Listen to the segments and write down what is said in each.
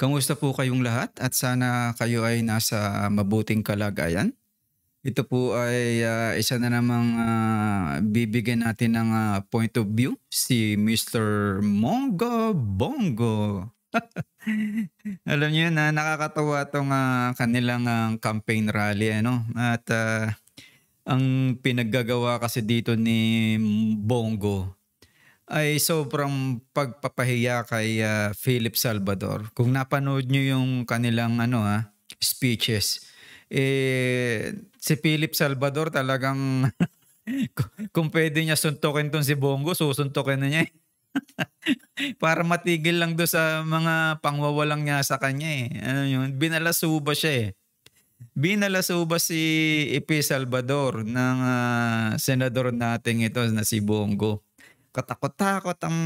Kamusta po kayong lahat at sana kayo ay nasa mabuting kalagayan? Ito po ay isa na namang bibigyan natin ng point of view si Mr. Mongo Bongo. Alam niyo na nakakatawa tong kanilang campaign rally ano at ang pinaggagawa kasi dito ni Bongo ay sobrang pagpapahiya kay Philip Salvador. Kung napanood niyo yung kanilang speeches, si Philip Salvador talagang kung pwede niya suntukin tong si Bongo, susuntukin na niya. Para matigil lang do sa mga pangwawalang niya sa kanya eh. Ano yun? Binalasuba siya eh. Binalasuba si Ipi Salvador ng senador nating ito na si Bongo. Katakot-takot ang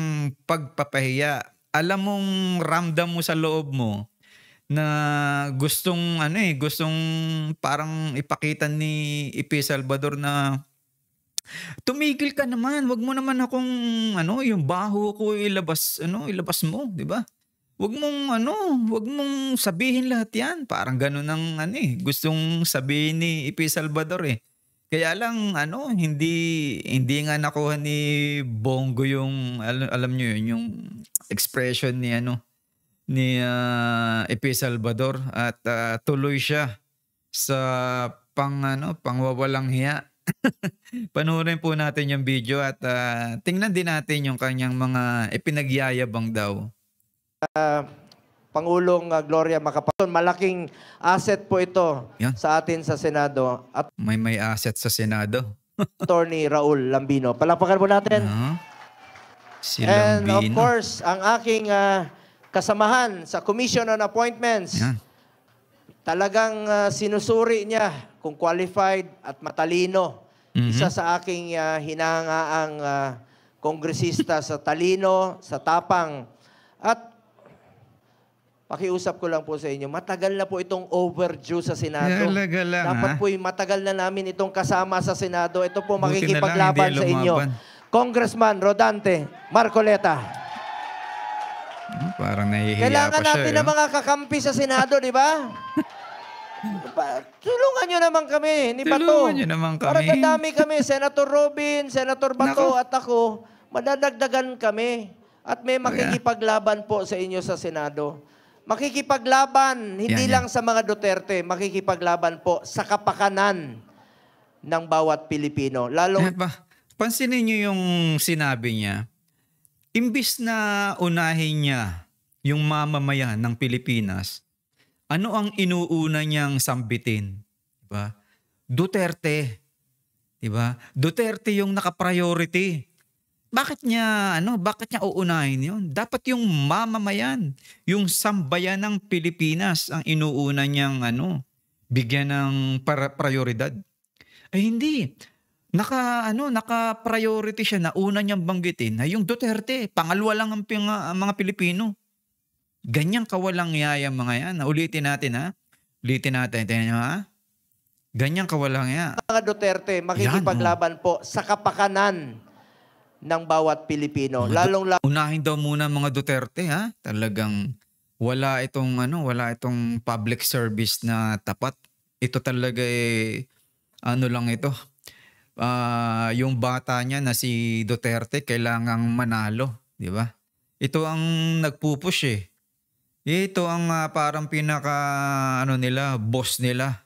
pagpapahiya. Alam mong ramdam mo sa loob mo na gustong parang ipakita ni Ipi Salvador na tumigil ka naman, wag mo naman akong yung baho ko ilabas mo, 'di ba? Wag mong sabihin lahat 'yan. Parang gano'n ang gustong sabihin ni Ipi Salvador eh. Kaya lang hindi nga nakuha ni Bongo yung alam niyo yun, yung expression ni Epe Salvador at tuloy siya sa pangwawalang hiya. Panoorin po natin yung video at tingnan din natin yung kanyang mga ipinagyayabang daw. Pangulong Gloria Macapagal. Malaking asset po ito Yan. sa atin sa Senado. At May asset sa Senado. Attorney Raul Lambino. Palakpakan po natin. Si And Lambino. of course, ang aking kasamahan sa Commission on Appointments, Yan. talagang sinusuri niya kung qualified at matalino. Isa sa aking hinahangaang kongresista sa talino, sa tapang. At pakiusap ko lang po sa inyo, matagal na po itong overdue sa Senado. Talaga lang, Dapat po matagal na namin itong kasama sa Senado. Ito po makikipaglaban sa inyo. Congressman Rodante Marcoleta. Parang nahihiya Kailangan pa siya. natin ng mga kakampi sa Senado, di ba? Tulungan nyo naman kami ni Bato. Tulungan nyo naman kami. Para dadami kami, Senator Robin, Senator Bato at ako, madadagdagan kami. At may makikipaglaban po sa inyo sa Senado. Makikipaglaban, hindi lang sa mga Duterte, makikipaglaban po sa kapakanan ng bawat Pilipino. Pansinin niyo yung sinabi niya. Imbis na unahin niya yung mamamayan ng Pilipinas, ano ang inuuna niyang sambitin? Diba? Duterte. Diba? Duterte yung naka-priority. Bakit niya uunahin yun? Dapat yung mamamayan, yung sambayan ng Pilipinas ang inuuna niyang bigyan ng prioridad. Ay hindi. Naka-priority siya na una niyang banggitin na yung Duterte, pangalawa lang ang mga Pilipino. Ganyang kawalang yaya mga yan. Ulitin natin ha. Ulitin natin. Tingnan niyo ha. Ganyang kawalang yaya. Mga Duterte, makikipaglaban po sa kapakanan ng bawat Pilipino. Unahin daw muna mga Duterte ha. Talagang wala itong public service na tapat. Ito talaga lang ito. Yung bata niya na si Duterte kailangang manalo, di ba? Ito ang nagpupush eh. Ito ang parang pinaka boss nila.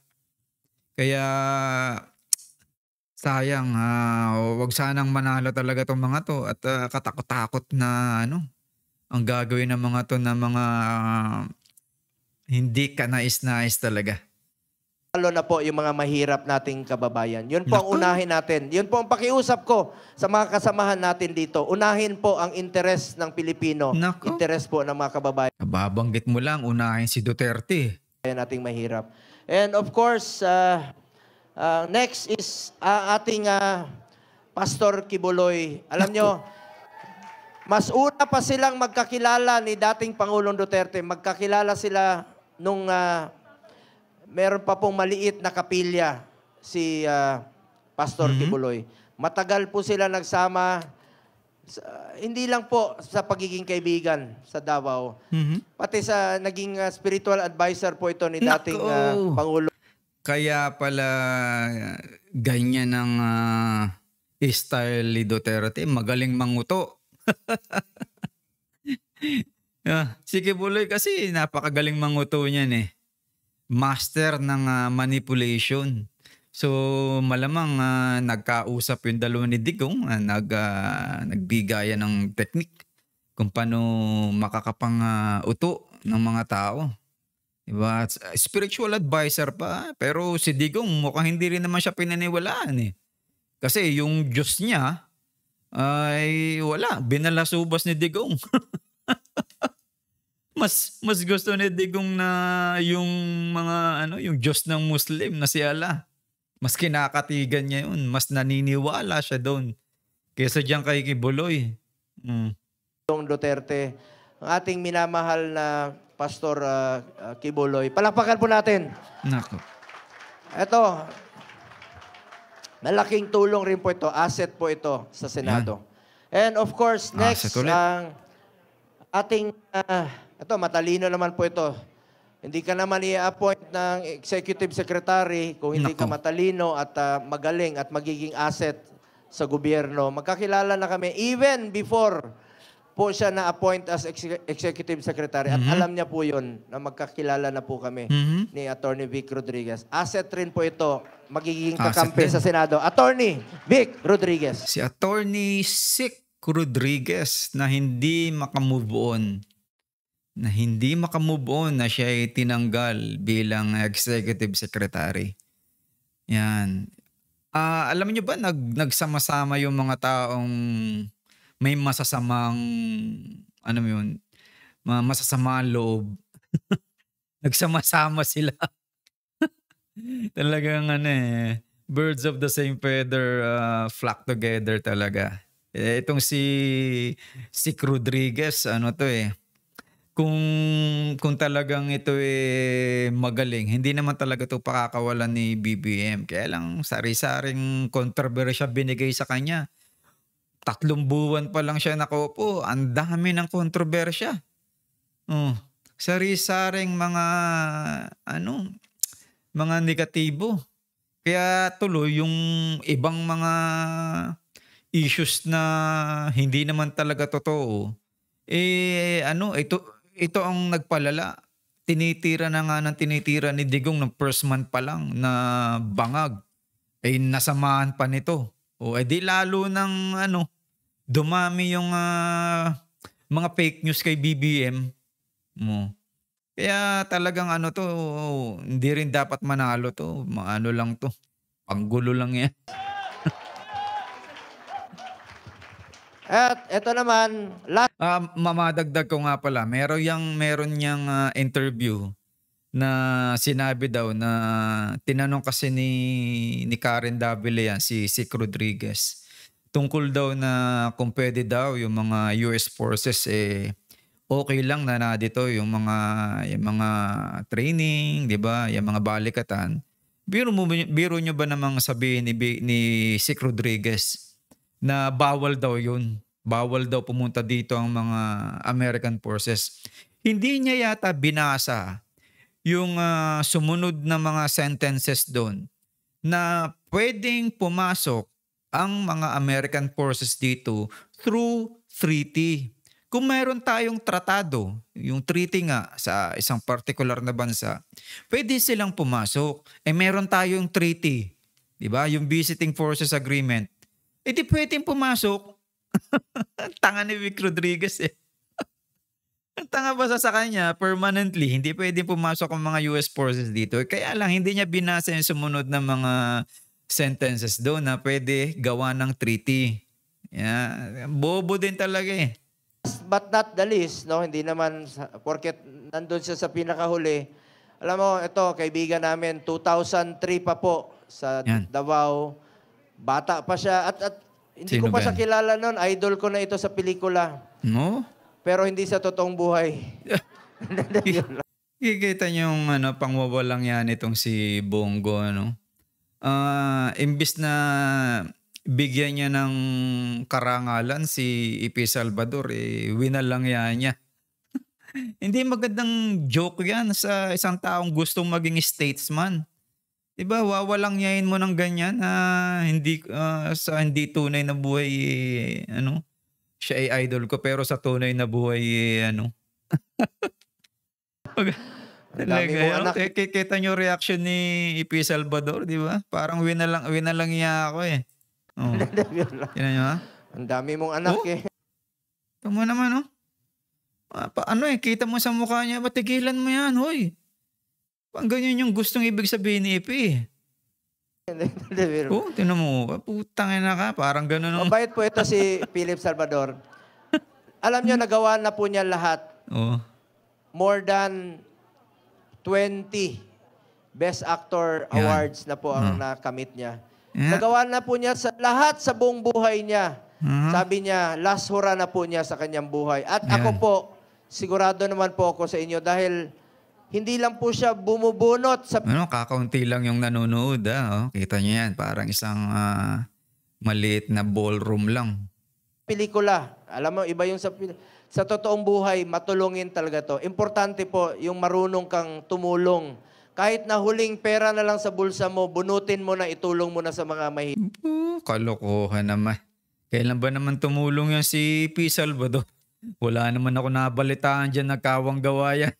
Kaya sayang, wag sanang manalo talaga tong mga to at katakot-takot na ang gagawin ng mga to na mga hindi kanais-nais talaga. Lalo na po yung mga mahirap nating kababayan. Yun po ang unahin natin. Yun po ang pakiusap ko sa mga kasamahan natin dito. Unahin po ang interes ng Pilipino. Interes po ng mga kababayan. Nababanggit mo lang, unahin si Duterte. Nating mahirap. And of course, next is ating Pastor Kibuloy. Alam nyo, mas una pa silang magkakilala ni dating Pangulong Duterte. Magkakilala sila nung meron pa pong maliit na kapilya si Pastor Kibuloy. Matagal po sila nagsama. Hindi lang po sa pagiging kaibigan sa Davao, pati sa naging spiritual advisor po ito ni dating Nako! Pangulo. Kaya pala ganyan ang style ni Duterte, magaling manguto. Si Kibuloy kasi napakagaling manguto niyan eh. Master ng manipulation. So malamang nagkausap yung dalawa ni Digong, nagbigayan ng technique kung paano makakapang-uto ng mga tao. Diba? Spiritual advisor pa, pero si Digong mukhang hindi rin naman siya pinaniwalaan eh. Kasi yung Diyos niya ay wala, binalasubas ni Digong. Mas gusto ni Digong na yung mga yung Diyos ng Muslim na si Allah. Mas kinakatigan niya yun, mas naniniwala siya doon kaysa diyan kay Kibuloy. Duterte, ang ating minamahal na Pastor Kibuloy. Palakpakan po natin. Nako. Ito, malaking tulong rin po ito. Asset po ito sa Senado. And of course, next, Asset ulit. ang ating, ito, matalino naman po ito. Hindi ka naman i-appoint ng executive secretary kung hindi ka Nako. matalino at magaling at magiging asset sa gobyerno. Magkakilala na kami even before po siya na-appoint as executive secretary. At alam niya po yun na magkakilala na po kami ni Attorney Vic Rodriguez. Asset rin po ito, magiging Asset kakampi din. sa Senado. Attorney Vic Rodriguez. Si Attorney Sic Rodriguez na hindi makamove on. Na siya ay tinanggal bilang executive secretary. Yan. Alam niyo ba, nagsama-sama yung mga taong may masasamang, masasamang loob. Nagsama-sama sila. Talagang birds of the same feather flock together talaga. Itong si Rodriguez, kung talagang ito magaling, hindi naman talaga ito pakakawalan ni BBM. Kaya lang sari-saring kontrobersya binigay sa kanya. 3 buwan pa lang siya nakaupo, ang dami ng kontrobersya. Sari-saring mga negatibo. Kaya tuloy yung ibang mga issues na hindi naman talaga totoo, ito ang nagpalala. Tinitira ni Digong ng first month pa lang na bangag. Nasamaan pa nito. Di lalo ng dumami yung mga fake news kay BBM. Kaya talagang hindi rin dapat manalo to. Lang to. Panggulo lang yan. At ito naman, last Mamadagdag ko nga pala, meron niyang interview na sinabi daw na tinanong kasi ni Karen Davila yan, si Sic Rodriguez, tungkol daw na kung pwede daw yung mga US forces okay lang na dito yung mga training, di ba? Yung mga balikatan. Biro nyo ba namang sabihin ni Sic Rodriguez na bawal daw yun? Bawal daw pumunta dito ang mga American forces. Hindi niya yata binasa yung sumunod na mga sentences doon na pwedeng pumasok ang mga American forces dito through treaty. Kung mayroon tayong tratado, yung treaty nga sa isang particular na bansa, pwede silang pumasok. Meron tayong treaty, di ba? Yung visiting forces agreement. Di pwedeng pumasok. Tanga ni Vic Rodriguez Ang tanga basta sa kanya, permanently, hindi pwedeng pumasok ang mga US forces dito. Kaya lang, hindi niya binasa yung sumunod na mga sentences doon na pwede gawa ng treaty. Bobo din talaga but not the least, no? Hindi naman, porket nandun siya sa pinakahuli. Alam mo, ito, kaibigan namin, 2003 pa po sa Yan. Davao. Bata pa siya. At hindi Sino ko pa ba siya yan? kilala noon. Idol ko na ito sa pelikula. No? Pero hindi sa totoong buhay. Kikita niyo yung pangwawalang yan itong si Bongo, Imbis na bigyan niya ng karangalan si EP Salvador, winalangya niya. Hindi magandang joke yan sa isang taong gustong maging statesman. 'Di ba, wawalangyain mo ng ganyan na sa hindi tunay na buhay, siya ay idol ko pero sa tunay na buhay, Pag Ang dami talaga mong yun. anak. Kita niyo reaction ni EP Salvador, 'di ba? Parang winalangya ako, eh. Oh, tingnan niyo, ha? Ang dami mong anak Oh, eh. tignan mo naman, oh. Kita mo sa mukha niya, "Ba't tigilan mo 'yan, hoy." Parang ganyan yung gustong ibig sabihin ni EP, eh. Oh, tingnan mo, putang-ina ka, parang gano'n ang Mabait po ito si Philip Salvador. Alam nyo, nagawa na po niya lahat. oh, More than 20 Best Actor yan. Awards na po ang nakamit niya. Yeah. Nagawa na po niya sa lahat sa buong buhay niya. Mhm. Sabi niya, last hurrah na po niya sa kanyang buhay. At Yan. ako po, sigurado naman po ako sa inyo dahil hindi lang po siya bumubunot sa Kakaunti lang yung nanonood, oh. Kita niyo yan, parang isang maliit na ballroom lang. pelikula. Alam mo, iba yung sa totoong buhay, matulungin talaga to. Importante po yung marunong kang tumulong. Kahit na huling pera na lang sa bulsa mo, bunutin mo na, itulong mo na sa mga mahirap. Kalokohan naman. Kailan ba naman tumulong yan si P. Salvador? Wala naman ako nabalitaan dyan, nagkawang gawa yan.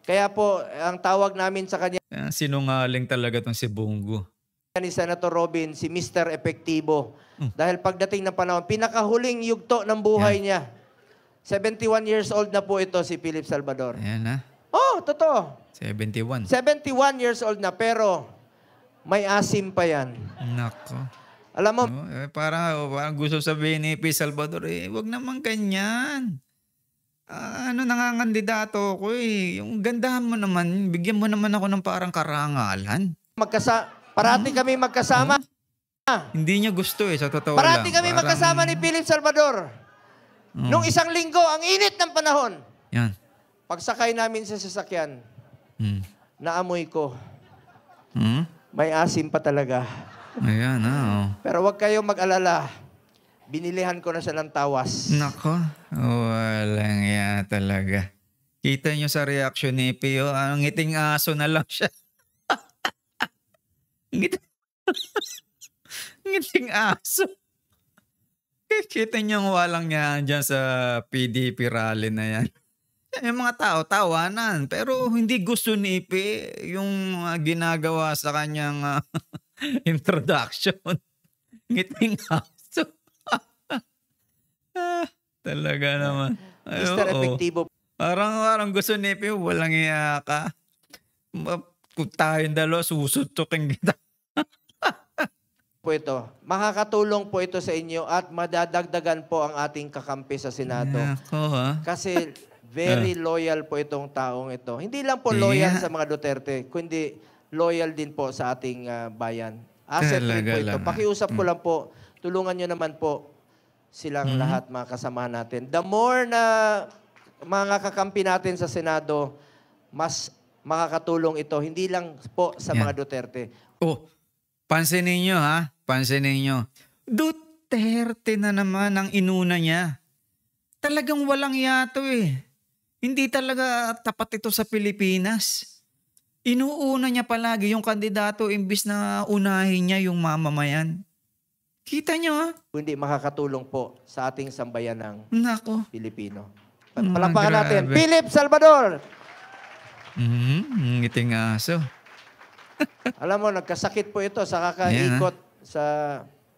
Kaya po, ang tawag namin sa kanya Sinungaling talaga tong si Bongo. ni Senator Robin, si Mr. Epektibo. Dahil pagdating ng panahon, pinakahuling yugto ng buhay niya. 71 years old na po ito si Philip Salvador. Ayan na, Oh, totoo. 71. 71 years old na, pero may asim pa yan. Nako. Alam mo, Parang gusto sabihin ni P. Salvador, wag naman ganyan. Nangangandidato ko, eh. Yung gandahan mo naman, bigyan mo naman ako ng parang karangalan. parati kami magkasama. Hindi niya gusto, sa totoo Parati lang. kami Parang- magkasama ni Philip Salvador. Nung isang linggo, ang init ng panahon. Yan. Pagsakay namin sa sasakyan, Hmm. naamoy ko, Hmm? may asim pa talaga. Ayan, oh. Pero wag kayong mag-alala. Binilihan ko na siya ng tawas. Nako, walang ya talaga. Kita niyo sa reaction ni Pio, ang ngiting aso na lang siya. Ngiting aso. Kita niyo ang walang yan dyan sa PDP rally na yan. Yung mga tao, tawanan. Pero hindi gusto ni Ipe yung ginagawa sa kanyang introduction. Ngiting aso. Talaga naman. Mr. Oo. Epektibo Parang gusto ni Ipe, walang iya ka. Kung tayong dalawa, susutukin kita. po ito. Makakatulong po ito sa inyo at madadagdagan po ang ating kakampi sa Senado. Ako, ha? Kasi very loyal po itong taong ito. Hindi lang po Yeah. loyal sa mga Duterte, kundi loyal din po sa ating bayan. Asset rin Talaga po ito. lang, Pakiusap ko lang po, tulungan nyo naman po silang lahat mga kasama natin. The more na mga kakampi natin sa Senado, mas makakatulong ito. Hindi lang po sa mga Duterte. Oh, pansinin nyo, ha? Pansinin nyo. Duterte na naman ang inuna niya. Talagang walang yato, eh. Hindi talaga tapat ito sa Pilipinas. Inuuna niya palagi yung kandidato imbis na unahin niya yung mamamayan. Kita nyo, ha? Hindi makakatulong po sa ating sambayanang Nako. Pilipino. Ah, Palapakan natin. grabe. Philip Salvador! Ngiting aso. Alam mo, nagkasakit po ito sa kakaikot sa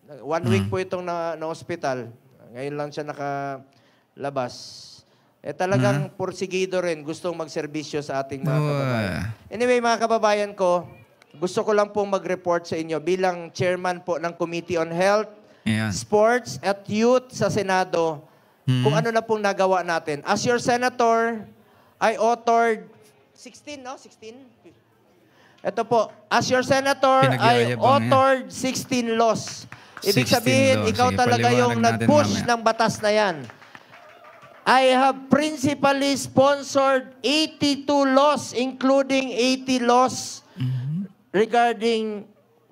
1 week po itong na-hospital. Ngayon lang siya nakalabas. Talagang porsigido rin. Gustong magserbisyo sa ating mga kababayan. Anyway, mga kababayan ko, gusto ko lang pong mag-report sa inyo bilang chairman po ng Committee on Health, Ayan. Sports at Youth sa Senado, kung ano na pong nagawa natin. As your senator, I authored 16, no? 16? Ito po. As your senator, I Pinagyayabang authored 16 laws. Ibig 16 sabihin, laws. ikaw Sige, talaga paliwanag yung natin nag-push mamaya. ng batas na yan. I have principally sponsored 82 laws, including 80 laws regarding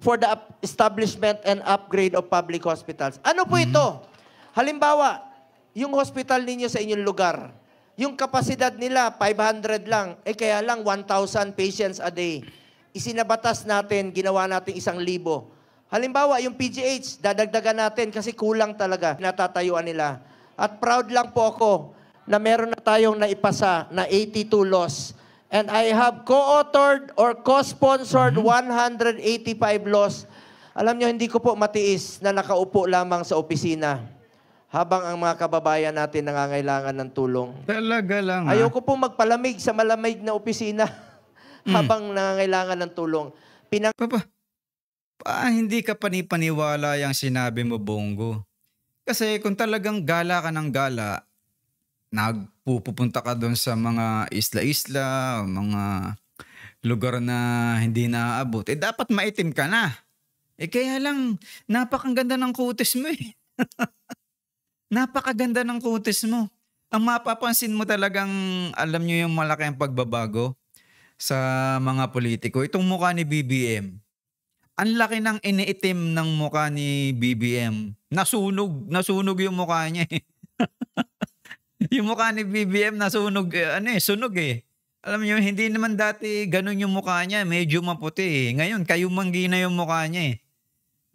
for the establishment and upgrade of public hospitals. Ano po ito? Halimbawa, yung hospital ninyo sa inyong lugar, yung kapasidad nila 500 lang, kaya lang 1,000 patients a day. Isinabatas natin, ginawa natin 1,000. Halimbawa, yung PGH, dadagdagan natin kasi kulang talaga, natatayuan nila. At proud lang po ako na meron na tayong naipasa na 82 laws. And I have co-authored or co-sponsored 185 laws. Alam nyo, hindi ko po matiis na nakaupo lamang sa opisina habang ang mga kababayan natin nangangailangan ng tulong. Talaga lang. Ayoko po magpalamig sa malamig na opisina habang nangangailangan ng tulong. Hindi ka panipaniwala yung sinabi mo, Bongo. Kasi kung talagang gala ka ng gala, nagpupunta ka doon sa mga isla-isla, mga lugar na hindi naaabot, dapat maitim ka na. Kaya lang, napakaganda ng kutis mo eh. Napakaganda ng kutis mo. Ang mapapansin mo talagang, alam nyo yung malaki ang pagbabago sa mga politiko. Itong mukha ni BBM. Ang laki ng iniitim ng mukha ni BBM. Nasunog yung mukha niya eh. Yung mukha ni BBM nasunog, sunog eh. Alam niyo, hindi naman dati ganun yung mukha niya, medyo maputi eh. Ngayon, kayumanggi na yung mukha niya eh.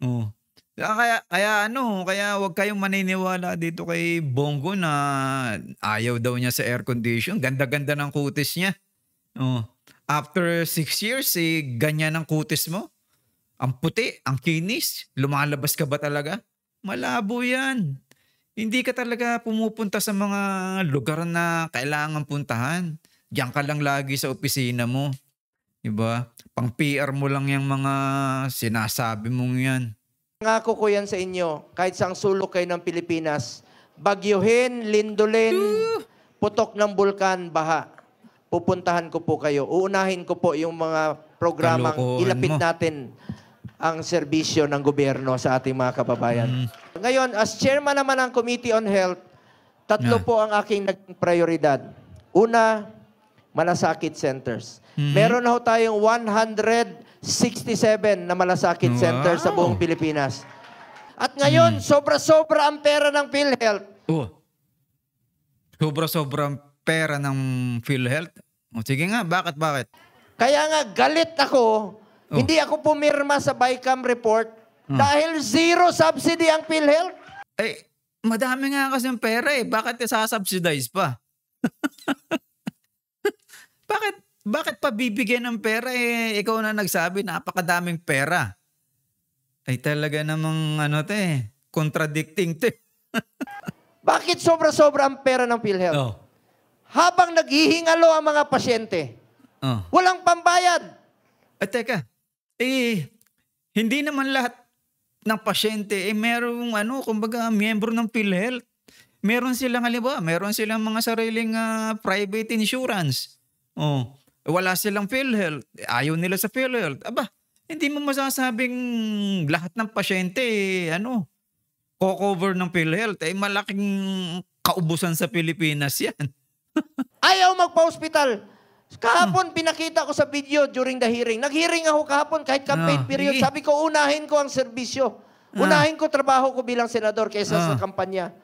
Oh. Kaya wag kayong maniniwala dito kay Bongo na ayaw daw niya sa air condition. Ganda-ganda ng kutis niya. Oh. After 6 years, ganyan ang kutis mo. Ang puti, ang kinis. Lumalabas ka ba talaga? Malabo yan. Hindi ka talaga pumupunta sa mga lugar na kailangan puntahan. Diyan ka lang lagi sa opisina mo. Diba? Pang PR mo lang yung mga sinasabi mong yan. Ngako ko yan sa inyo, kahit saang sulok kayo ng Pilipinas, bagyuhin, lindolin, putok ng bulkan, baha. Pupuntahan ko po kayo. Uunahin ko po yung mga programang ilapit natin ang serbisyo ng gobyerno sa ating mga kababayan. Ngayon, as chairman naman ng Committee on Health, 3 po ang aking naging prioridad. Una, malasakit centers. Meron na ho tayong 167 na malasakit centers sa buong Pilipinas. At ngayon, sobra-sobra ang pera ng PhilHealth. Sobra-sobra ang pera ng PhilHealth? Sige nga, bakit? Kaya nga, galit ako. Hindi ako pumirma sa BICAM report dahil 0 subsidy ang PhilHealth. Madami nga kasi ang pera eh. Bakit sasubsidize pa? Bakit pa bibigyan ng pera eh? Ikaw na nagsabi, napakadaming pera. Talaga namang contradicting to. Bakit sobra-sobra ang pera ng PhilHealth? Habang naghihingalo ang mga pasyente, walang pambayad. Teka, hindi naman lahat ng pasyente merong kumbaga miyembro ng PhilHealth. Meron silang meron silang mga sariling private insurance. Wala silang PhilHealth. Ayaw nila sa PhilHealth. Hindi mo masasabing lahat ng pasyente co-cover ng PhilHealth. Malaking kaubusan sa Pilipinas yan. Ayaw magpa-hospital. Kahapon, pinakita ko sa video during the hearing. Nag-hearing ako kahapon kahit campaign period. Sabi ko, unahin ko ang serbisyo. Unahin ko trabaho ko bilang senador kaysa sa kampanya.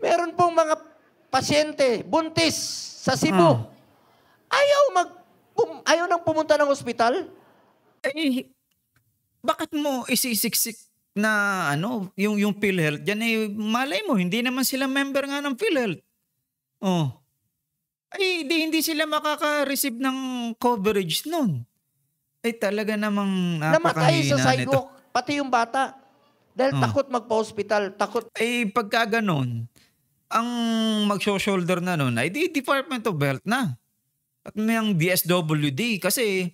Meron pong mga pasyente, buntis sa Cebu. Ayaw nang pumunta ng hospital? Bakit mo isisiksik na yung PhilHealth? Diyan malay mo, hindi naman sila member nga ng PhilHealth. Hindi sila makaka-receive ng coverage nun. Talaga namang namatay napakahina sa sidewalk, pati yung bata. Dahil takot magpa-hospital, takot. Pagka ganun, ang mag-shoulder na nun ay di Department of Health na. At may ang DSWD kasi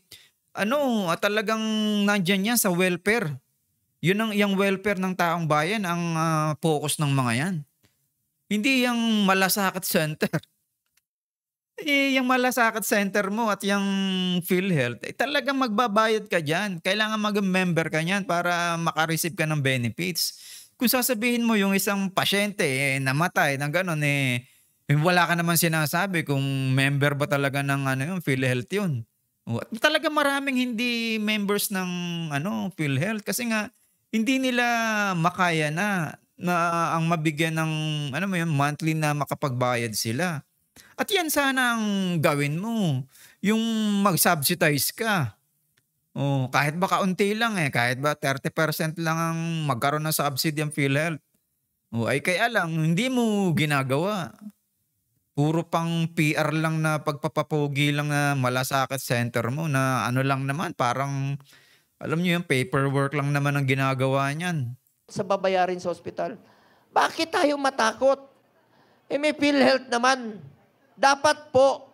talagang nandyan yan sa welfare. Yung welfare ng taong bayan ang focus ng mga yan. Hindi yung malasakit center. Yung malasakit center mo at yung PhilHealth, talagang magbabayad ka dyan. Kailangan mag-member ka dyan para makareceive ka ng benefits. Kung sasabihin mo yung isang pasyente namatay ng gano'n, wala ka naman sinasabi kung member ba talaga ng yung PhilHealth yun. At talaga maraming hindi members ng PhilHealth kasi nga hindi nila makaya na ang mabigyan ng mo yun, monthly na makapagbayad sila. At yan sana ang gawin mo, yung mag-subsidize ka. Kahit ba kaunti lang kahit ba 30% lang ang magkaroon ng subsidy ang PhilHealth. Ay kaya lang hindi mo ginagawa. Puro pang PR lang na pagpapapogi lang na malasakit center mo na ano lang naman, parang alam niyo yung paperwork lang naman ang ginagawa niyan. Sa babayarin sa ospital. Bakit tayo matakot? May PhilHealth naman. Dapat po,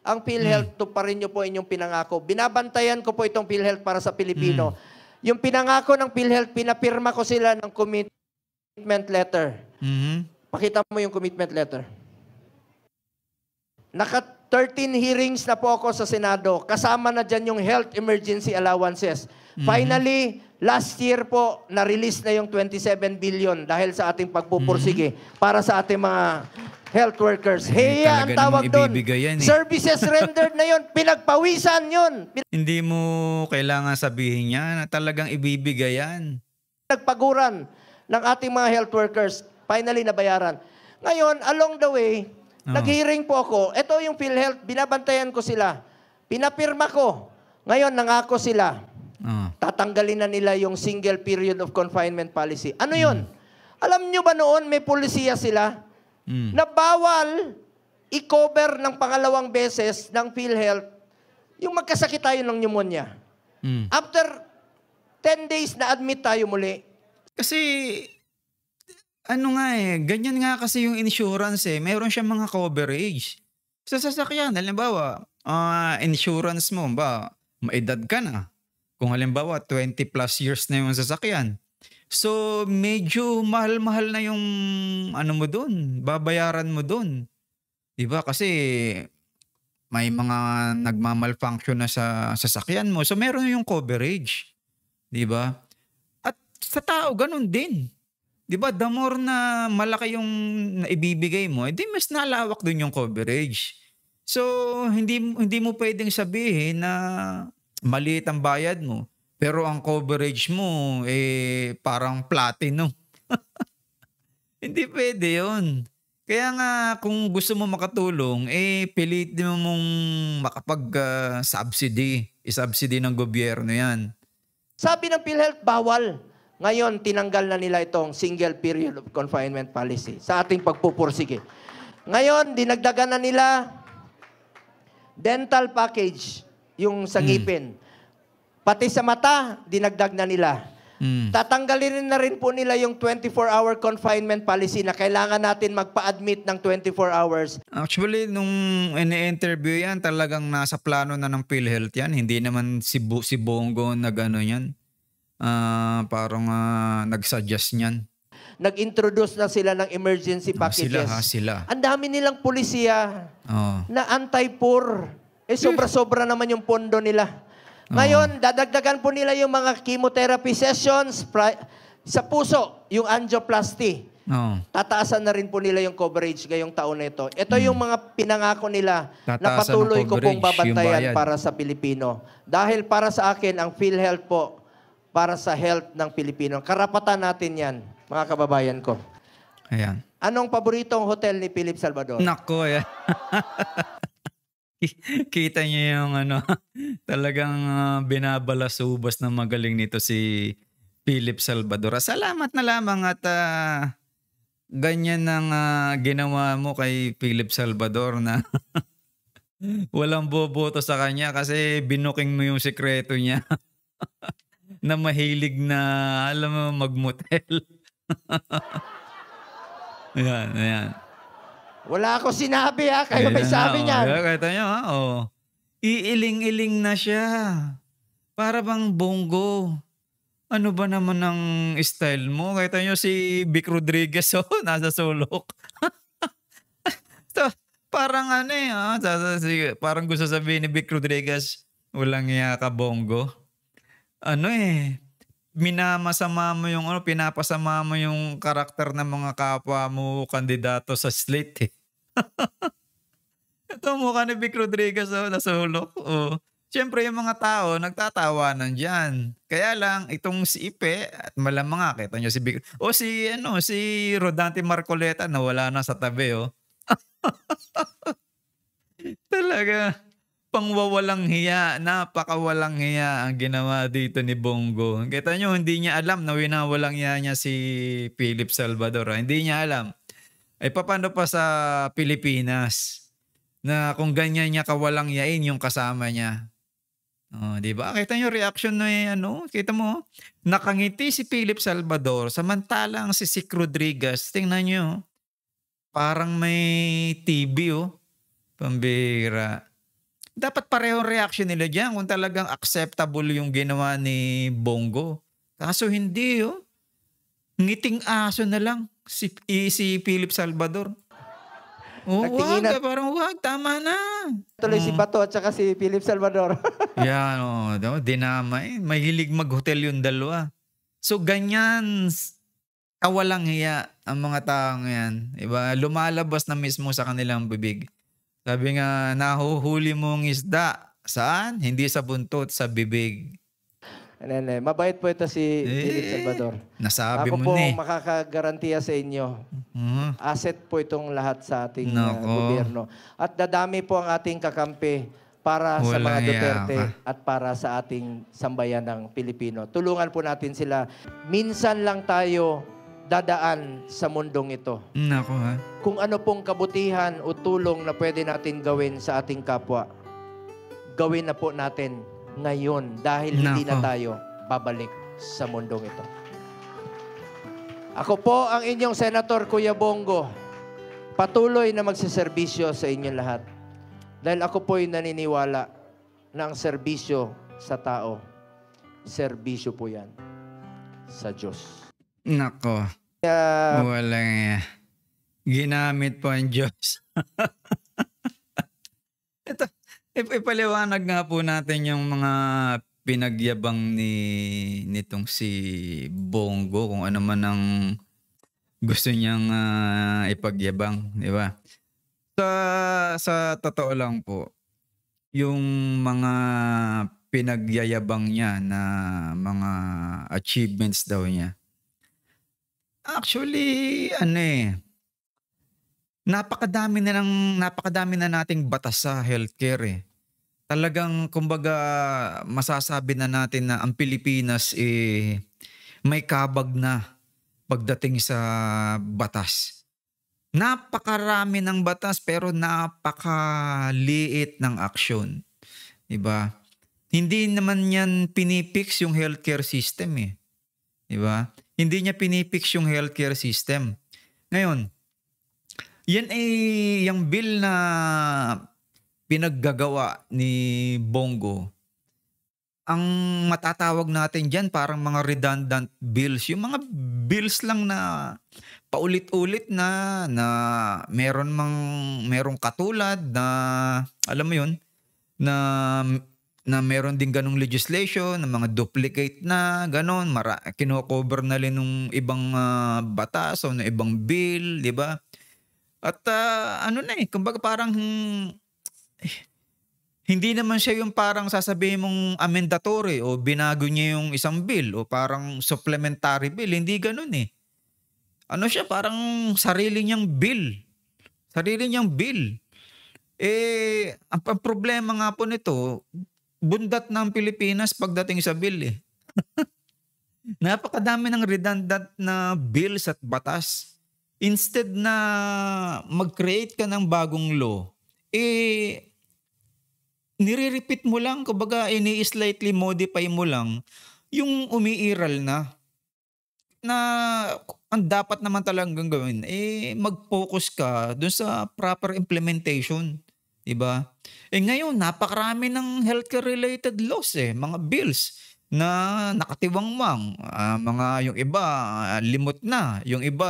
ang PhilHealth, tuparin niyo po inyong pinangako. Binabantayan ko po itong PhilHealth para sa Pilipino. Yung pinangako ng PhilHealth, pinapirma ko sila ng commitment letter. Pakita mo yung commitment letter. Naka 13 hearings na po ako sa Senado. Kasama na dyan yung health emergency allowances. Finally, last year po, na-release na yung 27 billion dahil sa ating pagpupursige para sa ating mga health workers. Heya ang tawag doon. Services rendered na yun. Pinagpawisan yun. Hindi mo kailangan sabihin niya na talagang ibibigay yan. Nagpaguran ng ating mga health workers. Finally, nabayaran. Ngayon, along the way, nag-hearing po ako. Ito yung PhilHealth. Binabantayan ko sila. Pinapirma ko. Ngayon, nangako sila. Tatanggalin na nila yung single period of confinement policy. Ano yun? Alam nyo ba noon may polisiya sila na bawal i-cover ng pangalawang beses ng PhilHealth yung magkasakit tayo ng pneumonia. After 10 days na admit tayo muli. Kasi ganyan nga kasi yung insurance meron siyang mga coverage. Sa sasakyan, halimbawa, insurance mo ba, maedad ka na. Kung halimbawa, 20 plus years na yung sasakyan. So, medyo mahal-mahal na yung mo dun, babayaran mo dun. Diba? Kasi may mga nagmamalfunction na sa sasakyan mo. So, meron yung coverage. Diba? At sa tao, ganun din. Diba? The more na malaki yung naibibigay mo, di mas nalawak dun yung coverage. So, hindi mo pwedeng sabihin na maliit ang bayad mo. Pero ang coverage mo, parang platinum. Hindi pwede yun. Kaya nga, kung gusto mo makatulong, pilitin mo mong makapag-subsidy. I-subsidy ng gobyerno yan. Sabi ng PhilHealth, bawal. Ngayon, tinanggal na nila itong single period of confinement policy sa ating pagpupursige. Ngayon, dinagdagan na nila dental package, yung sa ngipin. Pati sa mata, dinagdag na nila. Tatanggalin na rin po nila yung 24-hour confinement policy na kailangan natin magpa-admit ng 24 hours. Actually, nung ini-interview yan, talagang nasa plano na ng PhilHealth yan. Hindi naman si Bongo yan. Parang nag-suggest niyan. Nag-introduce na sila ng emergency packages. Sila. Ang dami nilang polisiya na anti-poor. Sobra-sobra naman yung pondo nila. Ngayon, dadagdagan po nila yung mga chemotherapy sessions sa puso, yung angioplasty. Tataasan na rin po nila yung coverage ngayong taon na ito. Ito yung mga pinangako nila na patuloy ko pong babantayan para sa Pilipino. Dahil para sa akin, ang PhilHealth po, para sa health ng Pilipino. Karapatan natin yan, mga kababayan ko. Ayan. Anong paboritong hotel ni Philip Salvador? Nako, kita niyo yung talagang binabalasubas na magaling nito si Philip Salvador. Salamat na lamang at ganyan ang ginawa mo kay Philip Salvador na walang boboto sa kanya kasi binuking mo yung sekreto niya. Na mahilig na, alam mo, magmotel. Ayan. Wala ako sinabi kayo may sabi niyan. Kaya nyo iiling-iling na siya. Para bang Bongo. Ano ba naman ang style mo? Kaya nyo si Vic Rodriguez, nasa sulok. So, parang parang gusto sabihin ni Vic Rodriguez, walang iya ka Bongo. Minamasama mo yung pinapasama mo yung karakter ng mga kapwa mo kandidato sa slate. Ito mukha ni Vic Rodriguez nasa hulok. Siyempre yung mga tao nagtatawanan diyan. Kaya lang itong si Ipe at malamang nga kita niyo si si Rodante Marcoleta nawala na sa tabi, oh. Talaga pangwawalang hiya, napakawalang hiya ang ginawa dito ni Bongo. Kita niyo hindi niya alam na winawalang hiya niya si Philip Salvador, hindi niya alam. Eh, papaano pa sa Pilipinas na kung ganyan niya kawalang yain yung kasama niya. Oh, 'di ba? Kita niyo reaction ni kita mo, nakangiti si Philip Salvador samantalang si Sik Rodriguez tingnan niyo, parang may TB, oh, pambihira. Dapat parehong reaction nila diyan kung talagang acceptable yung ginawa ni Bongo. Kaso hindi, oh. Ngiting aso na lang si Philip Salvador. Oh, Nagtinginan parang wag, tama na. tuloy si Oh. Bato at saka si Philip Salvador. Yan, dinamay. Mahilig mag-hotel yung dalawa. So, ganyan kawalang hiya ang mga taong yan. Diba? Lumalabas na mismo sa kanilang bibig. Sabi nga, nahuhuli mong isda. Saan? Hindi sa buntot, sa bibig. Mabait po ito si Philip Salvador. Nasabi Ako mo po na eh. makakagarantiya sa inyo. Asset po itong lahat sa ating Nako. gobyerno. At dadami po ang ating kakampi para sa mga Walang Duterte hiya at para sa ating sambayan ng Pilipino. Tulungan po natin sila. Minsan lang tayo dadaan sa mundong ito. Nako ha. Kung ano pong kabutihan o tulong na pwede natin gawin sa ating kapwa, gawin na po natin ngayon dahil hindi na Nako. tayo babalik sa mundong ito. Ako po ang inyong Senator Kuya Bongo. Patuloy na magsiservisyo sa inyong lahat. Dahil ako po'y naniniwala na ang serbisyo sa tao, serbisyo po yan sa Diyos. Nako. Walang hiya. Ginamit po ang Diyos. Ito, ipaliwanag nga po natin yung mga pinagyabang nitong si Bongo kung ano man ang gusto niyang ipagyabang, di ba? Sa totoo lang po, yung mga pinagyayabang niya na mga achievements daw niya. Actually, napakadami na nating batas sa healthcare eh. Talagang kumbaga masasabi na natin na ang Pilipinas may kabag na pagdating sa batas. Napakarami ng batas pero napakaliit ng aksyon. Diba? Hindi naman yan pinipix yung healthcare system eh. Diba? Hindi niya pinipix yung healthcare system. Ngayon, yan ay yung bill na pinaggagawa ni Bongo. Ang matatawag natin dyan parang mga redundant bills. Yung mga bills lang na paulit-ulit na merong katulad na alam mo yun na meron din ganong legislation na mga duplicate na ganon kino-cover na rin ng ibang batas o ng ibang bill, di ba? At kumbaga parang hindi naman siya yung parang sasabihin mong amendatory o binago niya yung isang bill o parang supplementary bill. Hindi ganun eh. Ano siya? Parang sarili niyang bill. Sarili niyang bill. Ang problema nga po nito, bundat ng Pilipinas pagdating sa bill eh. Napakadami ng redundant na bills at batas. Instead na mag-create ka ng bagong law, nire-repeat mo lang, kumbaga ini-slightly modify mo lang yung umiiral na ang dapat naman talagang gawin, mag-focus ka dun sa proper implementation. Diba? Ngayon, napakarami ng healthcare-related laws mga bills na nakatiwangwang. Yung iba, limot na. Yung iba,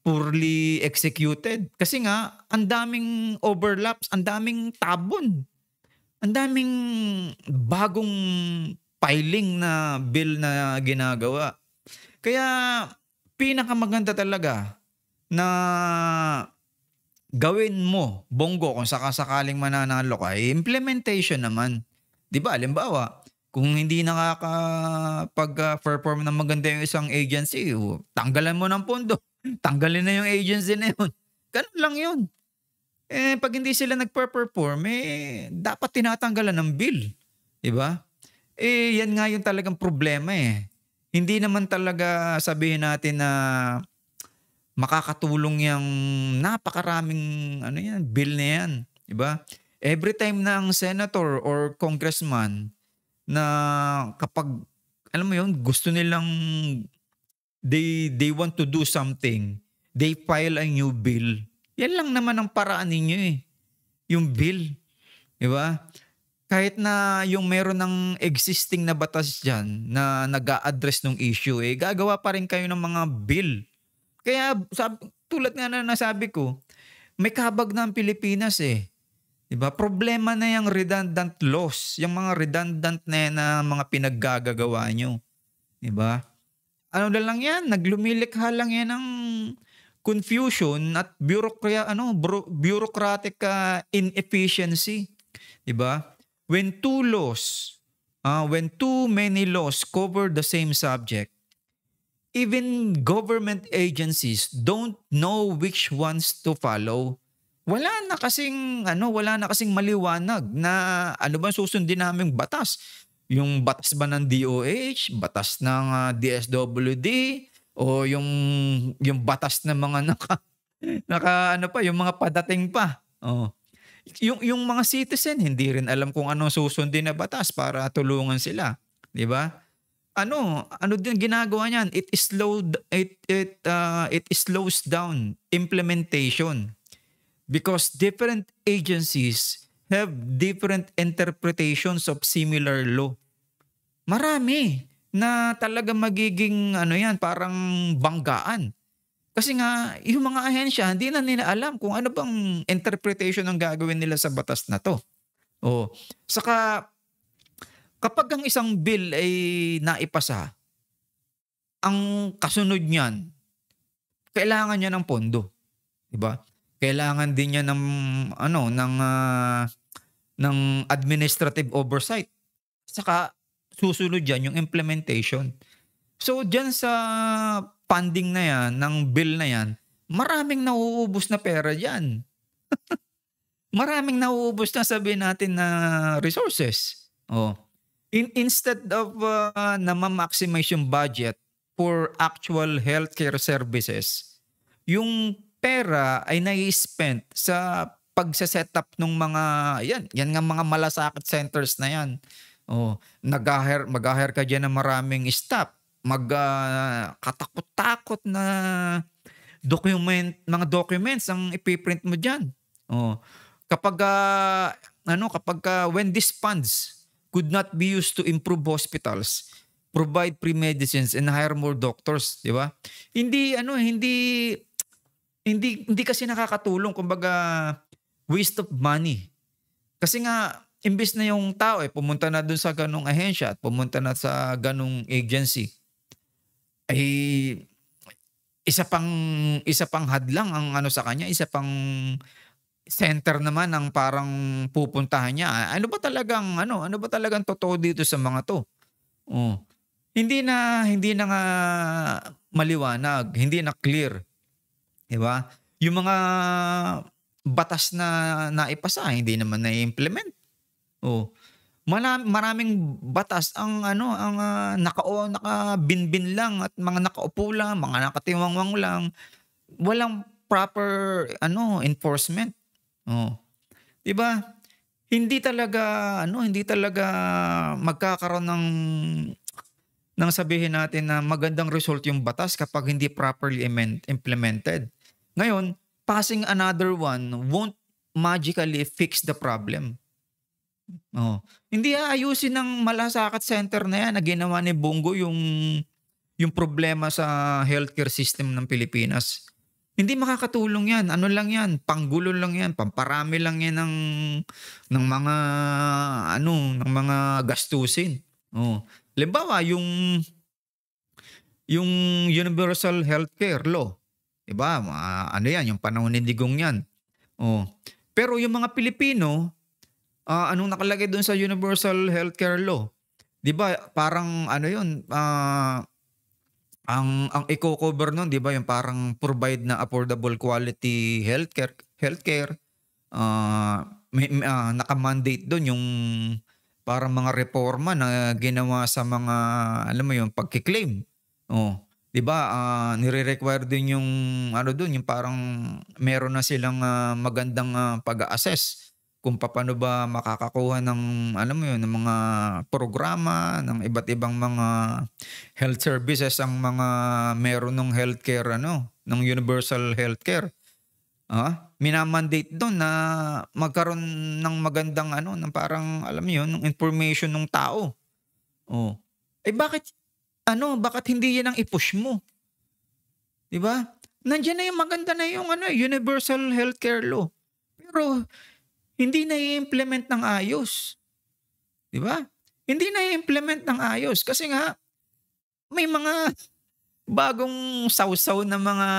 poorly executed. Kasi nga, ang daming overlaps, ang daming tabon. Ang daming bagong filing na bill na ginagawa. Kaya pinakamaganda talaga na gawin mo, Bongo, kung sakasakaling mananalo ka, implementation naman. 'Di ba, halimbawa, kung hindi nakakapag-perform ng maganda yung isang agency, tanggalan mo ng pondo, tanggalin na yung agency na yun. Gano'n lang yun. 'Pag hindi sila nagpe-perform, dapat tinatanggalan ng bill, 'di ba? 'Yan nga yung talagang problema, eh. Hindi naman talaga sabihin natin na makakatulong yang napakaraming ano 'yan, bill na 'yan, 'di ba? Every time na ang senator or congressman na kapag alam mo 'yun, gusto nilang they want to do something, they file a new bill. 'Yan lang naman ang paraan ninyo, eh, yung bill, 'di ba? Kahit na yung meron ng existing na batas diyan na nag-a-address nung issue, gagawa pa rin kayo ng mga bill. Kaya tulad nga na nasabi ko, may kabag na ang Pilipinas, eh. 'Di ba? Problema na yung redundant laws, yung mga redundant na yan na mga pinaggagawa nyo. 'Di ba? Ano na lang yan, naglumilikha lang yan ng confusion at bureaucratic inefficiency. 'Di ba? When too many laws cover the same subject, even government agencies don't know which ones to follow. Wala na kasing maliwanag na ano ba susundin naming batas. Yung batas ba ng DOH, batas ng DSWD, o yung batas ng mga yung mga padating pa. Oh. Yung mga citizen hindi rin alam kung anong susundin na batas para tulungan sila, 'di ba? Ano din ginagawa niyan? It slows down implementation because different agencies have different interpretations of similar law. Marami na talaga magiging parang banggaan. Kasi nga, yung mga ahensya, hindi na nila alam kung ano bang interpretation ang gagawin nila sa batas na to. O, saka, kapag ang isang bill ay naipasa, ang kasunod niyan, kailangan niya ng pondo. Diba? Kailangan din niya ng administrative oversight. Saka, susunod yan yung implementation. So, dyan sa funding na yan, ng bill na yan, maraming nauubos na pera dyan. Maraming nauubos na sabihin natin na resources. Oh. Instead of na ma-maximize yung budget for actual healthcare services, yung pera ay nai-spent sa pagse-set up ng mga, yan nga mga malasakit centers na yan. Oh, mag-hire ka dyan ng maraming staff. Katakot-takot na mga documents ang ipiprint mo diyan. Oh. Kapag when these funds could not be used to improve hospitals, provide free medicines and hire more doctors, 'di ba? Hindi kasi nakakatulong, kumbaga waste of money. Kasi nga imbes na yung tao pumunta na dun sa ganung ahensya at pumunta na sa ganung agency, ay isa pang hadlang ang sa kanya, isa pang center naman ang parang pupuntahan niya. Ano ba talagang totoo dito sa mga 'to? Oh. Hindi na nga maliwanag, hindi na clear, 'di ba? Yung mga batas na naipasa hindi naman na-implement. Oh. Maraming batas ang nakabinbin lang at mga nakaupo lang, mga nakatiwangwang lang. Walang proper enforcement. Oh. 'Di ba? Hindi talaga magkakaroon ng sabihin natin na magandang result yung batas kapag hindi properly implemented. Ngayon, passing another one won't magically fix the problem. Oh. Hindi aayusin ng malasakit center na yan na ginawa ni Bongo yung problema sa healthcare system ng Pilipinas. Hindi makakatulong yan. Ano lang yan? Panggulo lang yan. Pamparami lang yan ng mga gastusin. Oh. Halimbawa, yung Universal Healthcare Law. Diba? Yan? Yung panahon ni Digong yan. Oh. Pero yung mga Pilipino, Anong nakalagay dun sa Universal Healthcare Law? 'Di ba parang ano yun, ang iko-cover nun 'di ba yung parang provide na affordable quality healthcare, naka-mandate dun yung parang mga reforma na ginawa sa mga alam mo yung pagke-claim. Oh, 'di ba, nire-require din yung ano dun, yung parang meron na silang, magandang, pag-a-assess kung papaano ba makakakuha ng alam mo yun, ng mga programa ng iba't ibang mga health services ang mga meron ng healthcare ano, ng universal healthcare. Mina-mandate dun na magkaroon ng magandang ano, ng parang alam mo yun, ng information ng tao. Oh, eh, bakit ano, bakit hindi yan ang i-push mo, 'di ba? Nandiyan na yung maganda na yung ano, universal healthcare law. Pero hindi nai-implement ng ayos, 'di ba? Hindi nai-implement ng ayos kasi nga may mga bagong sawsaw na mga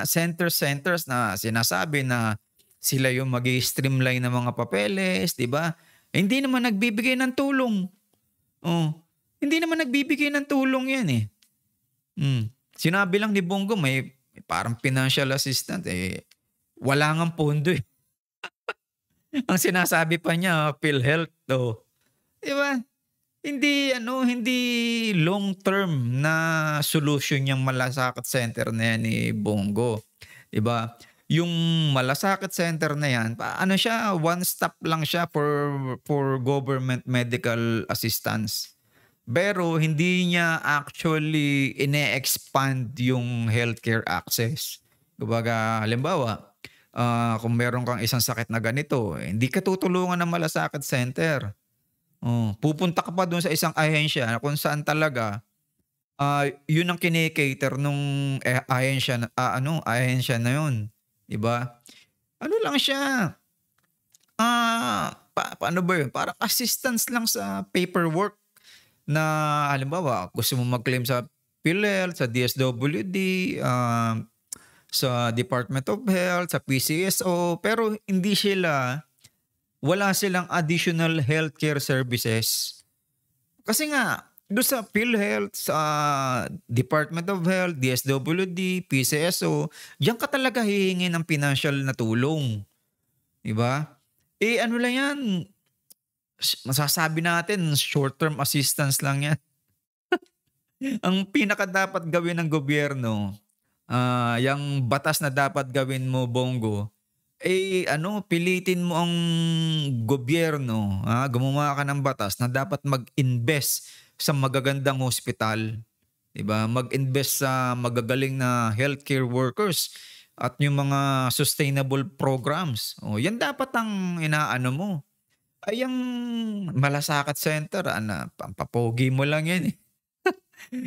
centers na sinasabi na sila yung mag-i-streamline ng mga papeles, 'di ba? Eh, hindi naman nagbibigay ng tulong. Oh, hindi naman nagbibigay ng tulong 'yan, eh. Sinabi lang ni Bongo may parang financial assistant, eh, wala ngang pondo, eh. Ang sinasabi pa niya PhilHealth, oh, 'di ba? Hindi ano, hindi long term na solution yang malasakit center na yan ni Bongo, 'di ba? Yung malasakit center na yan, ano siya, one stop lang siya for government medical assistance. Pero hindi niya actually ine-expand yung healthcare access. Kumbaga, halimbawa, kung meron kang isang sakit na ganito, eh, hindi ka tutulungan ng malasakit center. Pupunta ka pa dun sa isang ahensya na kung saan talaga, yun ang kini-cater nung, ahensya na ahensya na yun, 'di ba? Ano lang siya, paano ba yun, parang assistance lang sa paperwork na halimbawa gusto mo mag-claim sa PhilHealth, sa DSWD, sa Department of Health, sa PCSO, pero wala silang additional healthcare services. Kasi nga, doon sa PhilHealth, sa Department of Health, DSWD, PCSO, diyan ka talaga hihingi ng financial na tulong. 'Di ba? Eh ano lang yan, masasabi natin short-term assistance lang yan. Ang pinaka dapat gawin ng gobyerno, yang batas na dapat gawin mo, Bongo, eh, ano, pilitin mo ang gobyerno, gumawa ka ng batas na dapat mag-invest sa magagandang hospital, 'di ba? Mag-invest sa magagaling na healthcare workers at yung mga sustainable programs. Oh, 'yan dapat ang inaano mo. Ay ang malasakit center, pampapogi mo lang 'yan, eh.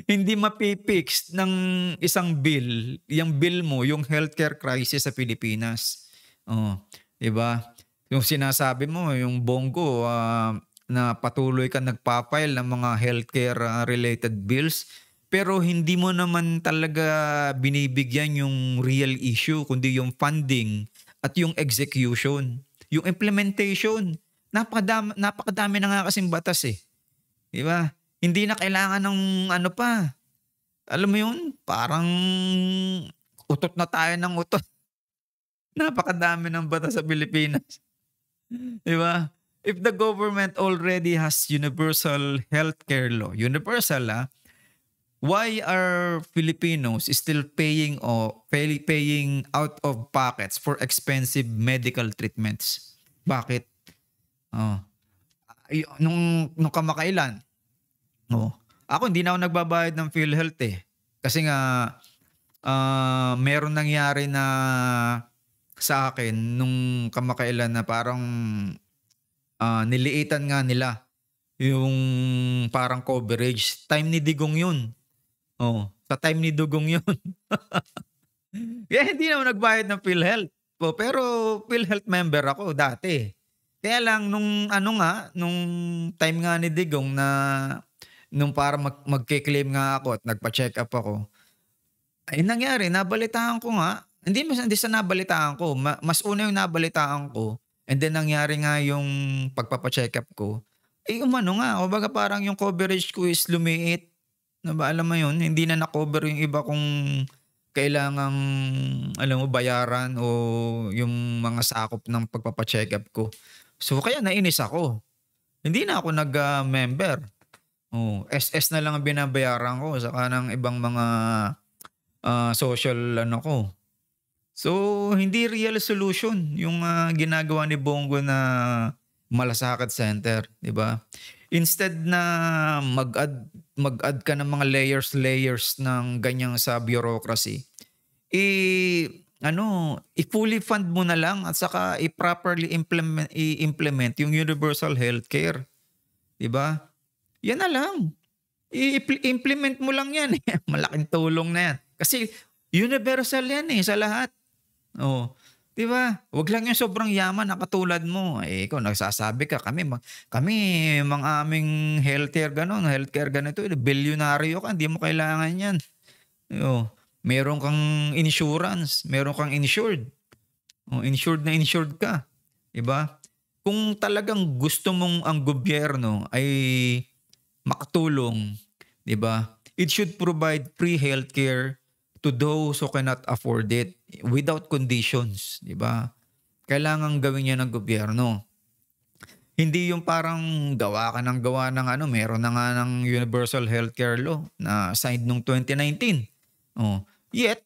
Hindi mapi-fix ng isang bill, yung bill mo, yung healthcare crisis sa Pilipinas. Oh, 'di ba? Yung sinasabi mo, yung Bongo, na patuloy ka nagpa-file ng mga healthcare, related bills, pero hindi mo naman talaga binibigyan yung real issue kundi yung funding at yung execution, yung implementation. Napakadami na nga kasing batas, eh, 'di ba? Hindi na kailangan ng ano pa, alam mo yun, parang utot na tayo ng utot. Napakadami ng batas sa Pilipinas, 'di ba? If the government already has universal healthcare law, universal, why are Filipinos still paying out of pockets for expensive medical treatments? Bakit? Oh, nung kamakailan, ako hindi na ako nagbabayad ng PhilHealth, eh. Kasi nga, meron nangyari na sa akin nung kamakailan na parang, niliitan nga nila yung parang coverage. Time ni Digong yun. Sa time ni Dugong yun. Kaya hindi na ako nagbayad ng PhilHealth. Pero PhilHealth member ako dati. Kaya lang nung time nga ni Digong na nung parang magke-claim nga ako at nagpa-check up ako, ay nangyari, nabalitaan ko nga, hindi sa nabalitaan ko, mas una yung nabalitaan ko, And then nangyari nga yung pagpapa-check up ko, umano nga, kumbaga parang yung coverage ko is lumiit. Na ba, alam mo yun, hindi na na-cover yung iba kong kailangang, alam mo, bayaran o yung mga sakop ng pagpapa-check up ko. So kaya nainis ako. Hindi na ako nag-member. SS na lang ang binabayaran ko saka ng ibang mga social ano ko. So hindi real solution yung ginagawa ni Bongo na malasakit center, 'di ba? Instead na mag-add ka ng mga layers ng ganyan sa bureaucracy, i-fully fund mo na lang at saka i-properly i-implement yung universal healthcare, 'di ba? Yan na lang. I-implement mo lang yan. Malaking tulong na yan. Kasi universal yan sa lahat. Oh, 'di ba? Wag lang yung sobrang yaman na katulad mo. Ikaw nagsasabi ka kami mga aming healthcare ganito, bilyonaryo ka, hindi mo kailangan 'yan. Meron kang insurance, meron kang insured. Insured ka, 'di ba? Kung talagang gusto mong ang gobyerno ay makatulong, 'di ba? It should provide free healthcare to those who cannot afford it without conditions, 'di ba? Kailangan gawin 'yan ng gobyerno. Hindi yung parang gawa ng meron na nga ng Universal Healthcare Law na signed nung 2019. Yet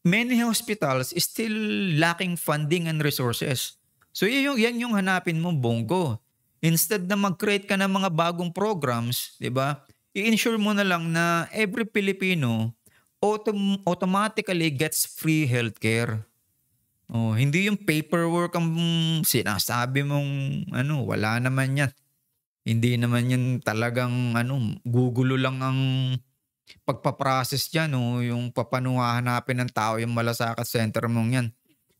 many hospitals is still lacking funding and resources. So yan yung hanapin mo, Bongo. Instead na mag-create ka ng mga bagong programs, 'di ba? I-ensure mo na lang na every Filipino automatically gets free healthcare. Hindi yung paperwork ang sinasabi mong wala naman yan. Hindi naman yan talagang gugulo lang ang pagpaprocess dyan, yung hanapin ng tao yung malasakit center mong yan.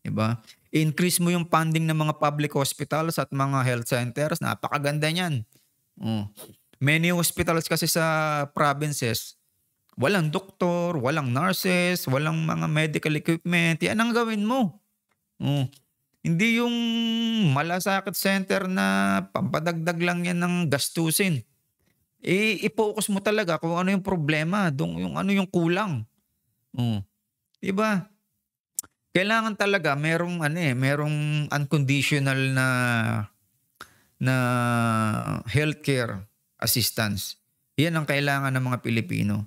Diba? Increase mo yung funding ng mga public hospitals at mga health centers. Napakaganda niyan. Many hospitals kasi sa provinces, walang doktor, walang nurses, walang mga medical equipment. Yan ang gawin mo. Hindi yung malasakit center na pampadagdag lang yan ng gastusin. I-focus mo talaga kung ano yung problema, yung ano yung kulang. Diba? Kailangan talaga merong unconditional na healthcare assistance. Yan ang kailangan ng mga Pilipino,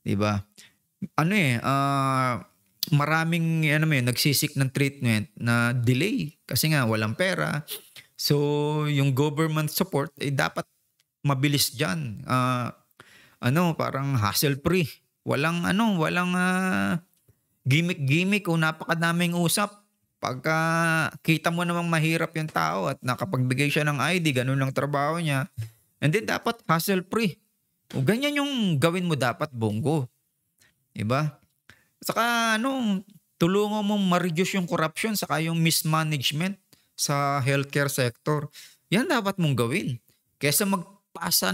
'di ba? Maraming nagsisik ng treatment na delay kasi nga walang pera. So yung government support dapat mabilis diyan. Parang hassle-free. Walang gimmick o napakadaming usap. Pagka kita mo namang mahirap yung tao at nakapagbigay siya ng ID, ganun lang trabaho niya. And then dapat hassle-free. Ganyan yung gawin mo dapat, Bongo. Diba? Saka tulungan mo ma-reduce yung corruption saka yung mismanagement sa healthcare sector. Yan dapat mong gawin. Kesa magpasa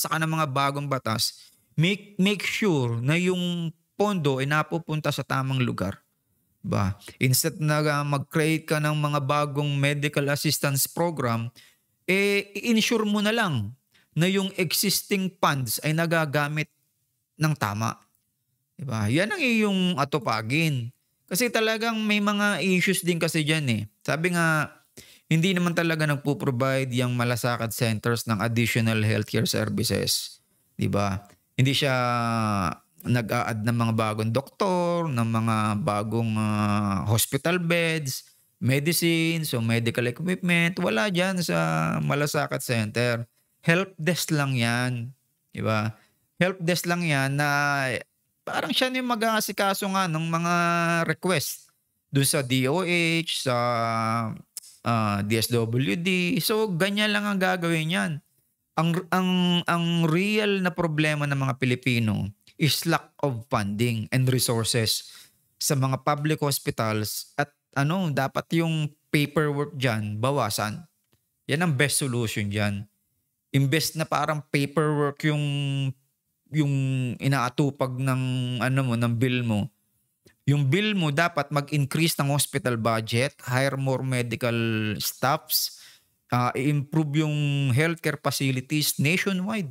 ka ng mga bagong batas, make sure na yung pondo ay napupunta sa tamang lugar. Ba? Instead na mag-create ka ng mga bagong medical assistance program, i-ensure mo na lang na yung existing funds ay nagagamit ng tama. Diba? Yan ang iyong atupagin. Kasi talagang may mga issues din kasi dyan . Sabi nga, hindi naman talaga nagpo-provide yung malasakit centers ng additional healthcare services. Diba? Hindi siya nag-a-add ng mga bagong doktor, ng mga bagong hospital beds, medicines, o medical equipment. Wala dyan sa malasakit center. Help desk lang yan. Diba? Help desk lang yan na parang siya yung mag-aasikaso nga ng mga request doon sa DOH, sa DSWD. So, ganyan lang ang gagawin yan. Ang real na problema ng mga Pilipino is lack of funding and resources sa mga public hospitals at dapat yung paperwork dyan bawasan. Yan ang best solution dyan. Imbes na parang paperwork yung inaatupag ng ng bill mo, Yung bill mo dapat mag-increase ng hospital budget, hire more medical staffs, i-improve yung healthcare facilities nationwide.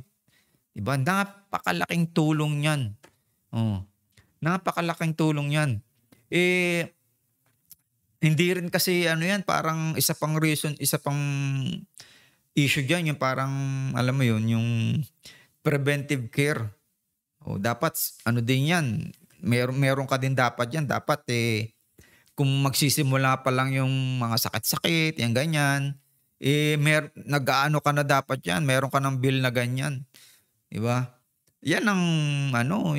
Diba? Napakalaking tulong yan. Oh, napakalaking tulong yan. Eh, hindi rin kasi ano yan, parang isa pang reason, isa pang issue dyan, yung parang, alam mo yun, yung preventive care. O dapat, ano din yan, meron ka din dapat yan. Dapat kung magsisimula pa lang yung mga sakit-sakit, yung ganyan, nag-aano ka na dapat yan, meron ka ng bill na ganyan. Diba? Yan ang,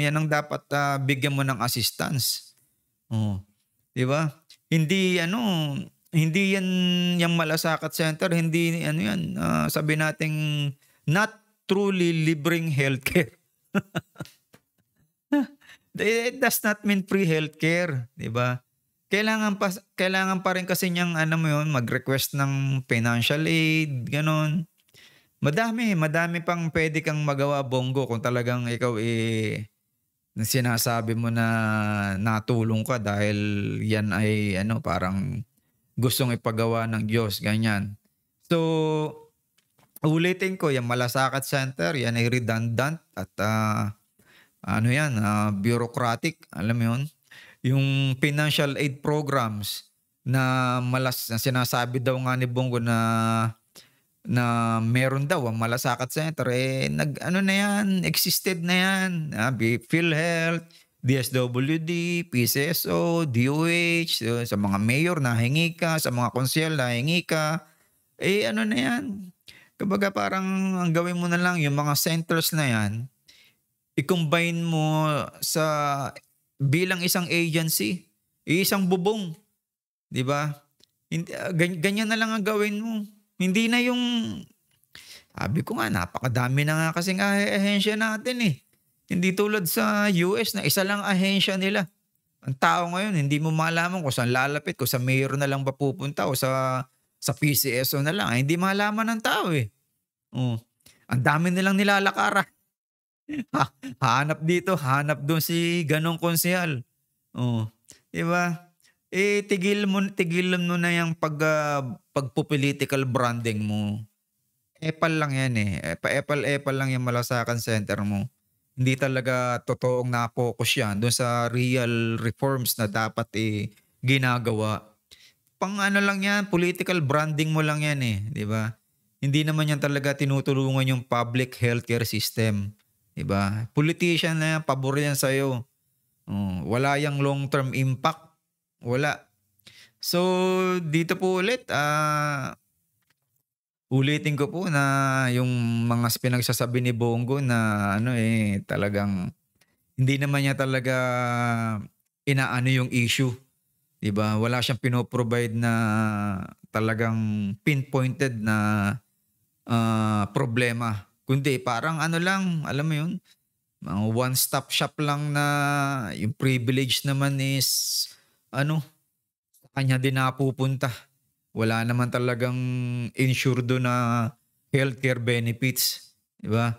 yan ang dapat bigyan mo ng assistance. Oh, diba? Hindi hindi yan yung Malasakit Center, hindi yan, sabi nating not truly libreng healthcare. It does not mean free healthcare, 'di ba? Kailangan pa rin kasi niyang mag-request ng financial aid, ganon. Madami pang pwede kang magawa, Bongo, kung talagang ikaw sinasabi mo na natulong ka dahil yan ay parang gustong ipagawa ng Diyos, ganyan. So, ulitin ko, yung Malasakit Center, yan ay redundant at bureaucratic, alam mo yun? Yung financial aid programs na sinasabi daw nga ni Bongo na meron daw ang Malasakit Center, existed na yan. PhilHealth, DSWD, PCSO, DOH, sa mga mayor nahingi ka, sa mga konsyel nahingi ka. Na yan. Kumbaga parang ang gawin mo na lang yung mga centers na yan, i-combine mo bilang isang agency, isang bubong. 'Di ba? Ganyan na lang ang gawin mo. Hindi na yung, sabi ko nga, napakadami na nga kasing ahensya natin eh. Hindi tulad sa US na isa lang ahensya nila. Ang tao ngayon, hindi mo malaman kung saan lalapit, kung sa mayor na lang ba pupunta o sa PCSO na lang. Hindi malaman ng tao eh. Ang dami nilang nilalakaran. Hanap dito, hanap doon si ganong konsehal. Diba? Tigilan mo na yung pagpo-political branding mo. Epal lang yan eh. Epal lang yung Malasakit Center mo. Hindi talaga totoong na-focus yan doon sa real reforms na dapat ginagawa. Lang yan, political branding mo lang yan eh. Diba? Hindi naman yan talaga tinutulungan yung public healthcare system. Diba? Politician na yan, pabor yan sa'yo. Wala yung long-term impact. Wala. So, dito po ulit, ulitin ko po na yung mga pinagsasabi ni Bongo na talagang hindi naman niya talaga inaano yung issue. 'Di ba? Wala siyang pinoprovide na talagang pinpointed na problema. Kundi parang lang, alam mo yun, one-stop shop lang na yung privilege naman is sa kanya din napupunta. Wala naman talagang insured na healthcare benefits. Diba?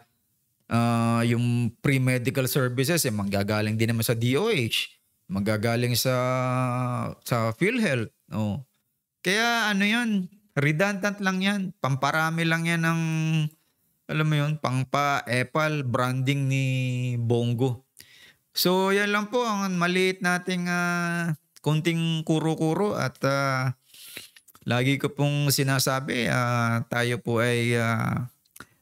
Yung pre-medical services, manggagaling din naman sa DOH. Manggagaling sa PhilHealth. Kaya yan, redundant lang yan. Pamparami lang yan ng, alam mo yun, pangpa-epal branding ni Bongo. So, yan lang po ang maliit nating konting kuro-kuro at lagi ko pong sinasabi, tayo po ay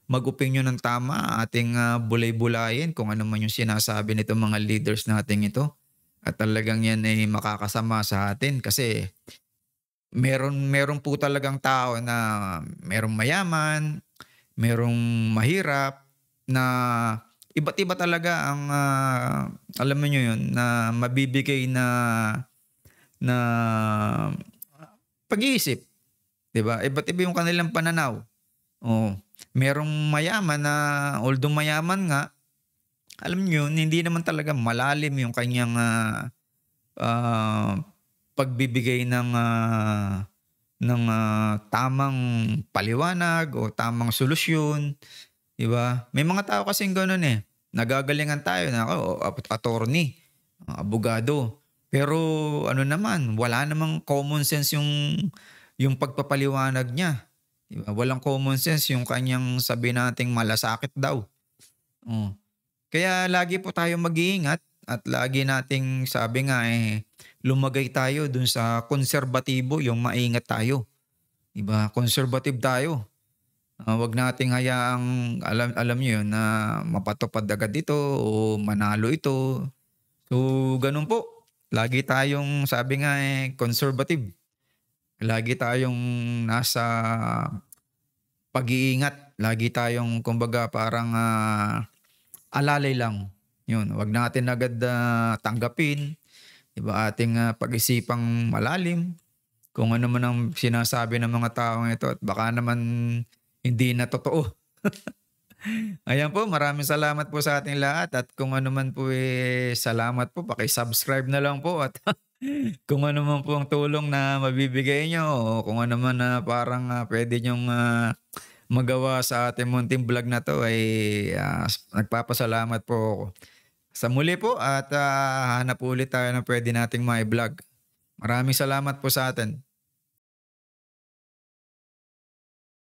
mag-opinyon ng tama, ating bulay-bulayin kung ano man yung sinasabi nito mga leaders natin ito. At talagang yan ay makakasama sa atin kasi meron po talagang tao na merong mayaman, merong mahirap, na iba't iba talaga ang alam mo nyo yun, na mabibigay na pag-iisip. Diba? Iba't iba yung kanilang pananaw. Merong mayaman na, although mayaman nga, alam nyo, hindi naman talaga malalim yung kanyang pagbibigay ng tamang paliwanag o tamang solusyon. Diba? May mga tao kasing gano'n eh. Nagagalingan tayo na attorney, abogado. Pero ano naman, wala namang common sense yung pagpapaliwanag niya, 'di ba? Walang common sense yung kanyang sabihin nating malasakit daw, oh. Kaya lagi po tayong mag-iingat at lagi nating sabi nga, lumagay tayo dun sa konserbatibo, yung maingat tayo, 'di ba? Conservative tayo, 'wag nating hayaang alam niyo yun na mapatupad agad ito o manalo ito. So, ganun po. Lagi tayong sabi nga, conservative. Lagi tayong nasa pag-iingat. Lagi tayong kumbaga parang, alalay lang. 'Yun, 'wag natin agad tanggapin, 'di ba, ating, pag-isipang malalim kung ano man ang sinasabi ng mga taong ito at baka naman hindi na totoo. Ayan po, maraming salamat po sa ating lahat at kung ano man po, salamat po paki-subscribe na lang po at kung ano man po ang tulong na mabibigay niyo o kung ano man na parang, puwede niyong, magawa sa ating munting vlog na 'to ay, nagpapasalamat po ako. Sa muli po at, hanap ulit tayo ng puwede nating mai-vlog. Maraming salamat po sa atin.